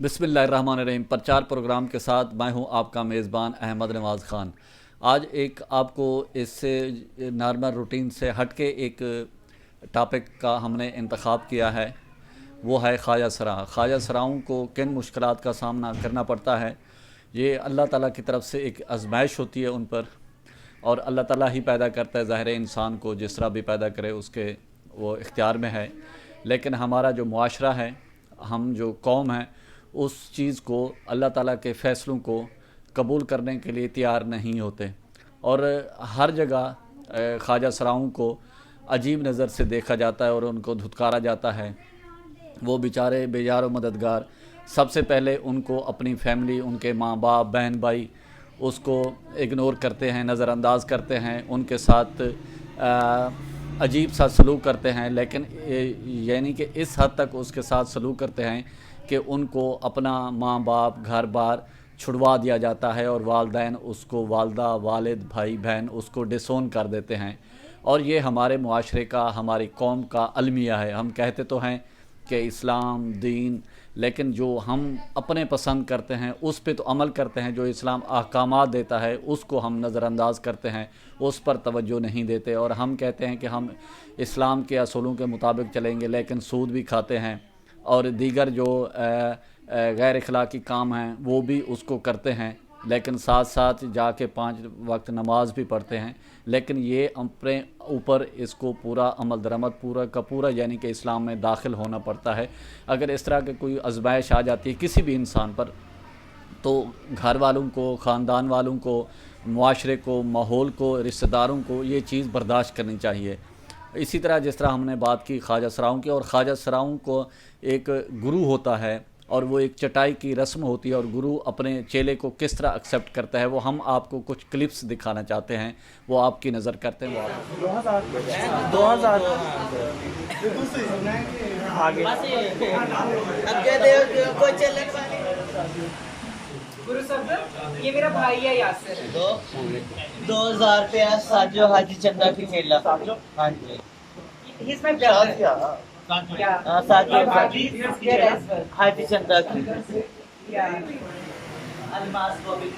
बिस्मिल्लाहिर्रहमानिर्रहीम। प्रचार प्रोग्राम के साथ मैं हूं आपका मेज़बान अहमद नवाज़ ख़ान। आज एक आपको इससे नॉर्मल रूटीन से हट के एक टॉपिक का हमने इंतख़ाब किया है, वो है ख्वाजा सरा। ख्वाजा सराओं को किन मुश्किलात का सामना करना पड़ता है, ये अल्लाह ताला की तरफ से एक आजमाइश होती है उन पर, और अल्लाह ताला ही पैदा करता है। ज़ाहिर इंसान को जिस तरह भी पैदा करे उसके वो इख्तियार में है, लेकिन हमारा जो मुआशरा है, हम जो कौम है, उस चीज़ को अल्लाह ताला के फ़ैसलों को कबूल करने के लिए तैयार नहीं होते, और हर जगह ख्वाजा सराओं को अजीब नज़र से देखा जाता है और उनको धुतकारा जाता है। वो बेचारे बेजार और मददगार सबसे पहले उनको अपनी फैमिली, उनके माँ बाप, बहन भाई उसको इग्नोर करते हैं, नज़रअंदाज करते हैं, उनके साथ अजीब सा सलूक करते हैं। लेकिन यानी कि इस हद तक उसके साथ सलूक करते हैं कि उनको अपना माँ बाप, घर बार छुड़वा दिया जाता है, और वालदैन उसको, वालदा, वालिद, भाई बहन उसको डिसोन कर देते हैं। और ये हमारे मुआशरे का, हमारी कौम का अलमिया है। हम कहते तो हैं कि इस्लाम दीन, लेकिन जो हम अपने पसंद करते हैं उस पे तो अमल करते हैं। जो इस्लाम अहकामात देता है उसको हम नज़रअंदाज करते हैं, उस पर तवज्जो नहीं देते, और हम कहते हैं कि हम इस्लाम के असूलों के मुताबिक चलेंगे, लेकिन सूद भी खाते हैं और दीगर जो गैर अखलाकी काम हैं वो भी उसको करते हैं, लेकिन साथ साथ जाके 5 वक्त नमाज भी पढ़ते हैं। लेकिन ये अपने ऊपर इसको पूरा अमल दरामद पूरा का पूरा यानी कि इस्लाम में दाखिल होना पड़ता है। अगर इस तरह की कोई आजमाइश आ जाती है किसी भी इंसान पर, तो घर वालों को, ख़ानदान वालों को, मुआशरे को, माहौल को, रिश्तेदारों को ये चीज़ बर्दाश्त करनी चाहिए। इसी तरह जिस तरह हमने बात की ख्वाजा सराओं की, और ख्वाजा सराओं को एक गुरु होता है और वो एक चटाई की रस्म होती है, और गुरु अपने चेले को किस तरह एक्सेप्ट करता है वो हम आपको कुछ क्लिप्स दिखाना चाहते हैं, वो आपकी नज़र करते हैं। वो आप 2000 आगे गुरु सर, ये मेरा भाई है यासिर। 2000 रुपया साजो हाजी चंदा की खेला। हाँ जी, He is my brother. Yeah. साजो Haji here as well. हाजी चंदा की Yeah. अलमास को भी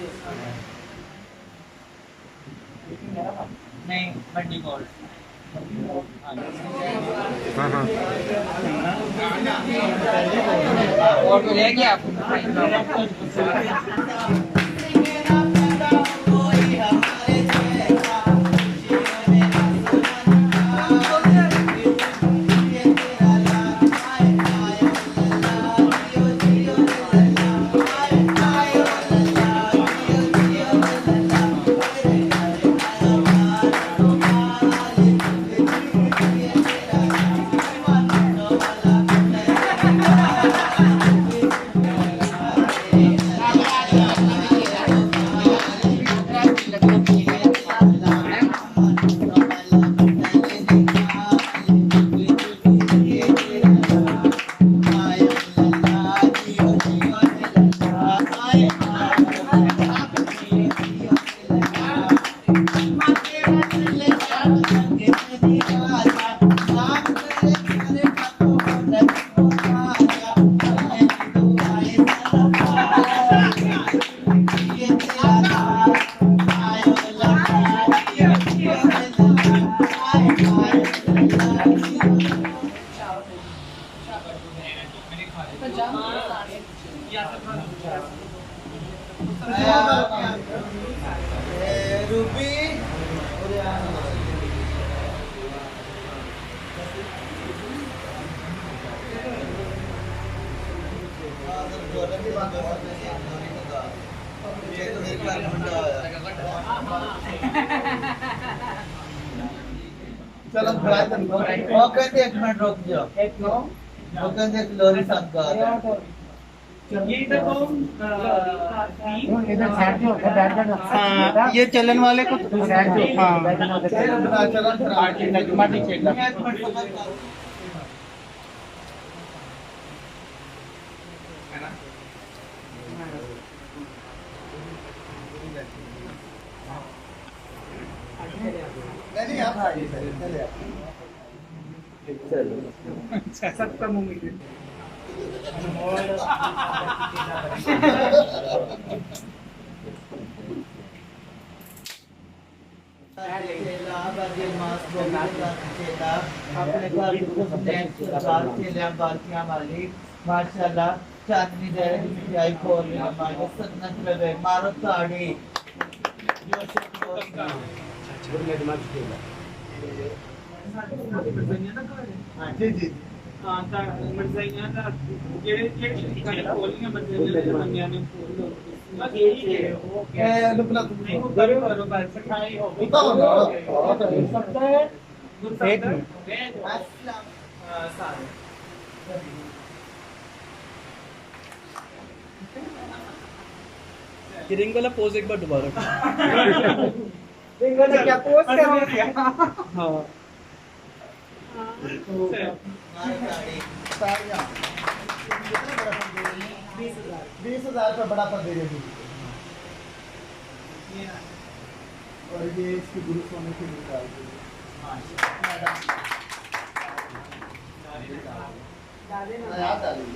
नहीं, मंडी गोल्ड। और ले गया आप रूबी चलो वो कहते 1 मिनट रुक जाओ। वो कहते लोरी संस्कार ये इधर कौन? इधर साइड पे होकर बैठ जाना। हाँ, ये चलन वाले को साइड पे हाँ चलन माटी खेलना। नहीं आप अच्छा, 7 मूवी चेला बाकी मास्क बोला चेला अपने घर को स्नैक्स बाल चेला बाल्टियां वाली माशाल्लाह चांदनी दे मिठाई खोल मारो सन्नत लगे मारो ताड़ी जी जी हाँ ਤਾਂ ਮਰਜ਼ਾਈਆਂ ਦਾ ਜਿਹੜੇ ਜਿਹੜੇ ਖੋਲੀਆਂ ਬੰਦੇ ਨੇ ਬੰਦਿਆਂ ਨੇ ਬਸ ਇਹੀ ਹੈ ए लुकला ਨਹੀਂ ਉਹ ਕਰੇ ਬਰੋਬਰ ਸਖਾਈ ਹੋ ਗਈ सकता है एक अस्सलाम ਸਾਰੇ रिंग वाला पोज एक बार दोबारा देखो ना क्या पोस्ट कर रही है हाँ मारो ताड़ी ताड़ियां कितना बड़ा फंड दे रही है 20,000 रुपये बड़ा फंड दे रही है और ये इसकी गुरु स्वामी की निकाल दी याद आ रही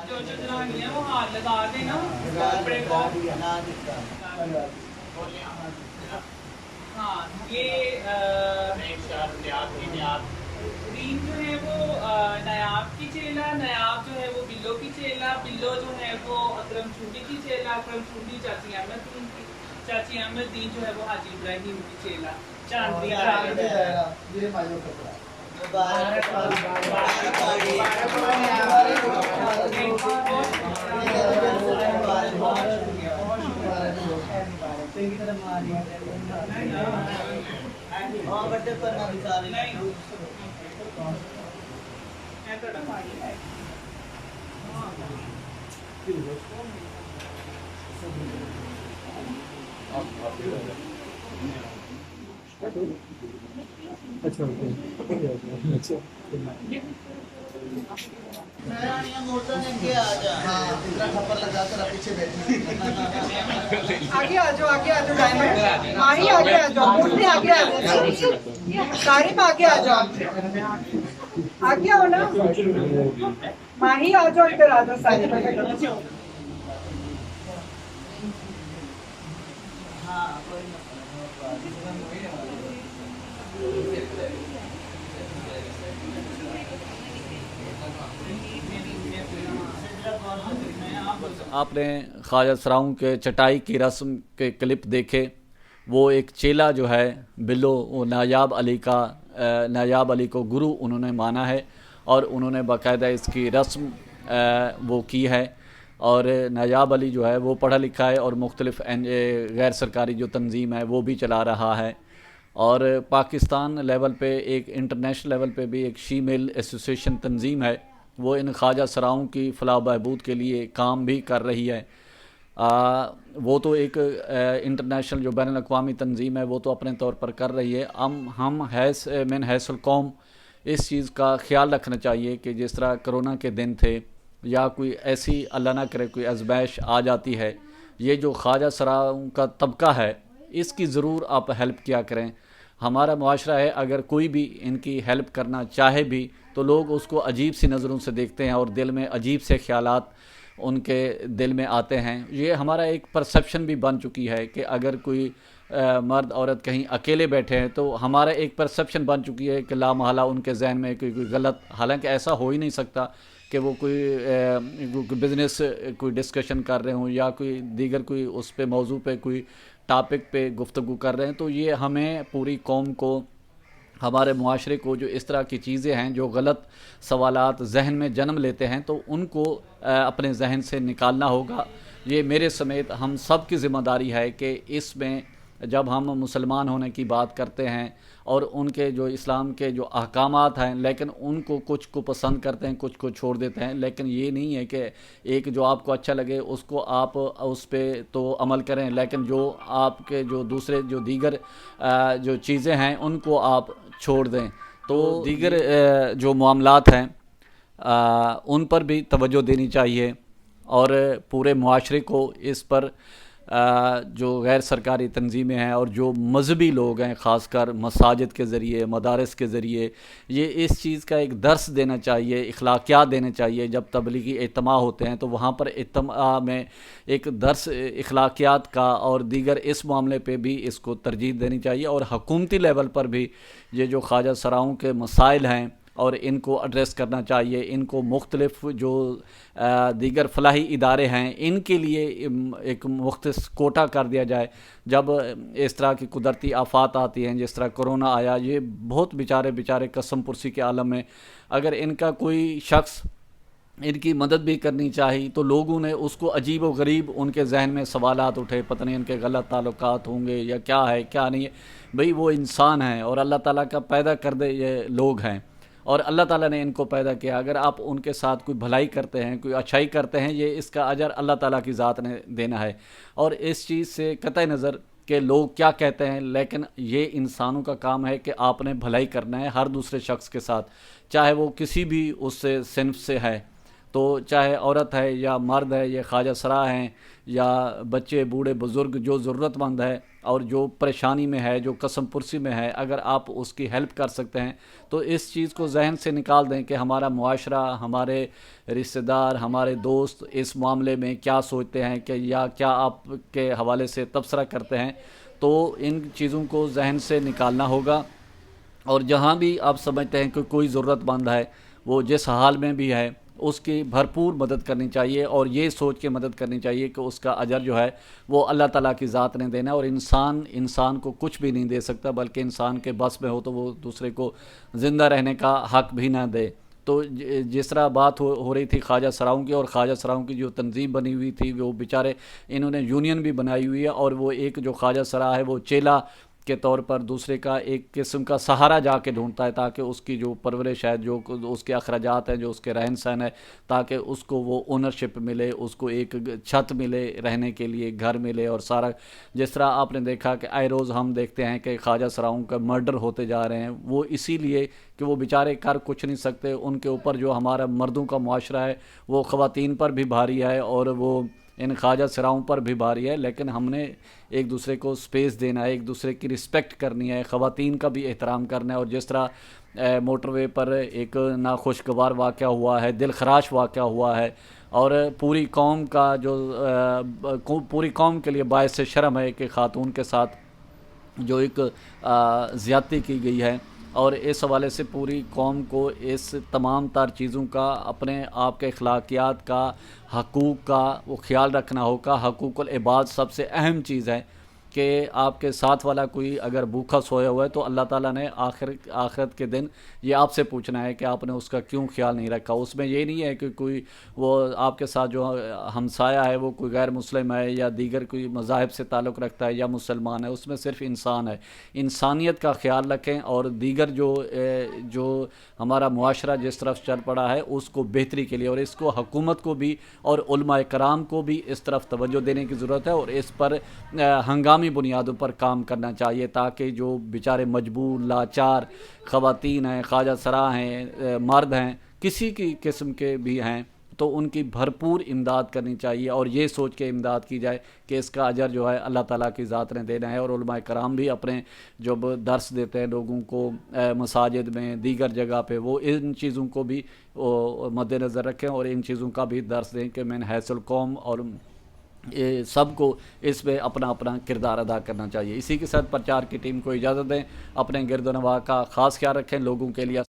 जो जो जनानी है वो हाथ लगा देना कपड़े को ना दिखता हाँ ये रीन जो है वो नायाब की चेला, नायाब जो है वो बिल्लो की चेला, बिल्लो जो है वो अकरम चूड़ी की चेला, अकरम चूड़ी चाची अहमद दीन की, चाची अहमद दीन जो है वो हाजी इब्राहिम की चेला, चांदनी ये मायनो कपड़ा मुबारक हाँ बर्थडे पर ना दिखा रही नहीं ऐसा डफाई है अच्छा अच्छा मोटर ने के आ जा हाँ इतना खपर लगा कर पीछे बैठे आगे आ जाओ डायमंड माही आगे आ जाओ मुझसे आगे आ जाओ तारीफ आगे आ जाओ आगे आओ ना माही आ जाओ इधर आ जाओ सारी हाँ कोई आपने ख्वाजा सराउं के चटाई की रस्म के क्लिप देखे। वो एक चेला जो है बिल्लो, वो नायाब अली का नायाब अली को गुरु उन्होंने माना है और उन्होंने बाकायदा इसकी रस्म वो की है। और नायाब अली जो है वो पढ़ा लिखा है और मुख्तलिफ़ गैर सरकारी जो तंजीम है वो भी चला रहा है। और पाकिस्तान लेवल पे एक इंटरनेशनल लेवल पे भी एक शीमेल एसोसिएशन तंजीम है, वो इन ख्वाजा सराउं की फलाह बहबूद के लिए काम भी कर रही है। वो तो एक इंटरनेशनल जो बैनुल अक़वामी तंजीम है वो तो अपने तौर पर कर रही है। हम मिन हैसुल कौम इस चीज़ का ख्याल रखना चाहिए कि जिस तरह कोरोना के दिन थे या कोई ऐसी अल्लाह ना करे कोई आज़माइश आ जाती है, ये जो ख्वाजा सराउं का तबका है इसकी ज़रूर आप हेल्प किया करें। हमारा मुआशरा है, अगर कोई भी इनकी हेल्प करना चाहे भी तो लोग उसको अजीब सी नज़रों से देखते हैं और दिल में अजीब से ख्यालात उनके दिल में आते हैं। ये हमारा एक परसेप्शन भी बन चुकी है कि अगर कोई मर्द औरत कहीं अकेले बैठे हैं तो हमारा एक परसेप्शन बन चुकी है कि लामहला उनके जहन में कोई गलत, हालांकि ऐसा हो ही नहीं सकता कि वो कोई बिज़नेस कोई डिस्कशन कर रहे हों या कोई दीगर कोई उस पे मौजू पे कोई टॉपिक पे गुफ्तगू कर रहे हैं। तो ये हमें पूरी कौम को, हमारे मुआशरे को जो इस तरह की चीज़ें हैं जो गलत सवालात जहन में जन्म लेते हैं तो उनको अपने जहन से निकालना होगा। ये मेरे समेत हम सब की ज़िम्मेदारी है कि इसमें जब हम मुसलमान होने की बात करते हैं और उनके जो इस्लाम के जो अहकामात हैं, लेकिन उनको कुछ को पसंद करते हैं, कुछ को छोड़ देते हैं। लेकिन ये नहीं है कि एक जो आपको अच्छा लगे उसको आप उस पर तो अमल करें, लेकिन जो आपके जो दूसरे जो दीगर जो चीज़ें हैं उनको आप छोड़ दें। तो दीगर जो मामलात हैं उन पर भी तवज्जो देनी चाहिए और पूरे मुआशरे को इस पर जो गैर सरकारी तंजीमें हैं और जो मजहबी लोग हैं, ख़ासकर मसाजिद के ज़रिए, मदारस के ज़रिए, ये इस चीज़ का एक दर्स देना चाहिए, इखलाकियात देने चाहिए। जब तबलीगी इज्तिमा होते हैं तो वहाँ पर इज्तिमा में एक दर्स इखलाकियात का और दीगर इस मामले पे भी इसको तरजीह देनी चाहिए। और हुकूमती लेवल पर भी ये जो ख्वाजा सराओं के मसाइल हैं और इनको एड्रेस करना चाहिए। इनको मुख्तलिफ जो दीगर फलाही इदारे हैं इनके लिए एक मुख्तस कोटा कर दिया जाए। जब इस तरह की कुदरती आफात आती हैं, जिस तरह कोरोना आया, ये बहुत बेचारे कसम पुरसी के आलम में अगर इनका कोई शख्स इनकी मदद भी करनी चाहिए तो लोगों ने उसको अजीब व गरीब उनके जहन में सवालात उठे, पता नहीं इनके गलत ताल्लुकात होंगे या क्या है क्या नहीं है। भाई वो इंसान है और अल्लाह ताला का पैदा कर दे ये लोग हैं और अल्लाह ताला ने इनको पैदा किया। अगर आप उनके साथ कोई भलाई करते हैं, कोई अच्छाई करते हैं, ये इसका अजर अल्लाह ताला की ज़ात ने देना है। और इस चीज़ से कतई नज़र कि लोग क्या कहते हैं, लेकिन ये इंसानों का काम है कि आपने भलाई करना है हर दूसरे शख्स के साथ, चाहे वो किसी भी उससे सिन्फ से है, तो चाहे औरत है या मर्द है, या ख्वाजा सरा हैं या बच्चे बूढ़े बुज़ुर्ग, जो ज़रूरतमंद है और जो परेशानी में है, जो कसम पुरसी में है, अगर आप उसकी हेल्प कर सकते हैं तो इस चीज़ को जहन से निकाल दें कि हमारा मुआशरा, हमारे रिश्तेदार, हमारे दोस्त इस मामले में क्या सोचते हैं कि या क्या आपके हवाले से तबसरा करते हैं। तो इन चीज़ों को जहन से निकालना होगा। और जहाँ भी आप समझते हैं कि कोई ज़रूरतमंद है, वो जिस हाल में भी है, उसकी भरपूर मदद करनी चाहिए और ये सोच के मदद करनी चाहिए कि उसका अजर जो है वो अल्लाह ताला की ज़ात ने देना है। और इंसान को कुछ भी नहीं दे सकता, बल्कि इंसान के बस में हो तो वो दूसरे को ज़िंदा रहने का हक़ भी ना दे। तो जिस तरह बात हो रही थी ख्वाजा सराओं की, और ख्वाजा सराओं की जो तंजीम बनी हुई थी, वो बेचारे इन्होंने यूनियन भी बनाई हुई है और वो एक जो ख्वाजा सरा है वो चेला के तौर पर दूसरे का एक किस्म का सहारा जाके ढूंढता है, ताकि उसकी जो परवरिश है, जो उसके अखराजात हैं, जो उसके रहन सहन है, ताकि उसको वो ओनरशिप मिले, उसको एक छत मिले रहने के लिए, घर मिले और सारा। जिस तरह आपने देखा कि आए रोज़ हम देखते हैं कि ख्वाजा सराओं का मर्डर होते जा रहे हैं, वो इसीलिए कि वो बेचारे कर कुछ नहीं सकते। उनके ऊपर जो हमारा मर्दों का मुआशरा है वो ख़वातीन पर भी भारी है और वो इन ख्वाजा सराओं पर भी भारी है। लेकिन हमने एक दूसरे को स्पेस देना है, एक दूसरे की रिस्पेक्ट करनी है, ख़वातीन का भी एहतराम करना है। और जिस तरह मोटरवे पर एक नाखुशगवार वाक़या हुआ है, दिल खराश वाक़या हुआ है और पूरी कौम का जो पूरी कौम के लिए बायस शर्म है कि ख़ातून के साथ जो एक ज़्यादती की गई है। और इस हवाले से पूरी कौम को इस तमाम तार चीज़ों का, अपने आप के अखलाकियात का, हकूक़ का वो ख्याल रखना होगा। हकूक़ुल इबाद सबसे अहम चीज़ है कि आपके साथ वाला कोई अगर भूखा सोया हुआ है तो अल्लाह ताला ने आखिरत के दिन ये आपसे पूछना है कि आपने उसका क्यों ख्याल नहीं रखा। उसमें ये नहीं है कि कोई वो आपके साथ जो हमसाया है वो कोई गैर मुस्लिम है या दीगर कोई मज़ाहिब से ताल्लुक़ रखता है या मुसलमान है, उसमें सिर्फ इंसान है। इंसानियत का ख्याल रखें और दीगर जो हमारा मुआशरा जिस तरफ चल पड़ा है उसको बेहतरी के लिए, और इसको हुकूमत को भी और उलमा कराम को भी इस तरफ तवज्जो देने की ज़रूरत है और इस पर हंगामी बुनियादों पर काम करना चाहिए, ताकि जो बेचारे मजबूर लाचार ख़वातीन हैं, ख्वाजा सरा हैं, मर्द हैं, किसी की किस्म के भी हैं, तो उनकी भरपूर इमदाद करनी चाहिए। और ये सोच के इमदाद की जाए कि इसका अजर जो है अल्लाह ताला की ज़ात ने देना है। और उलमा कराम भी अपने जब दर्स देते हैं लोगों को मसाजिद में, दीगर जगह पे, वो इन चीज़ों को भी मद्देनज़र रखें और इन चीज़ों का भी दर्स दें कि मैन हैसल कौम और ये सबको इसमें अपना अपना किरदार अदा करना चाहिए। इसी के साथ प्रचार की टीम को इजाज़त दें। अपने गिरदोनवा का ख़ास ख्याल रखें। लोगों के लिए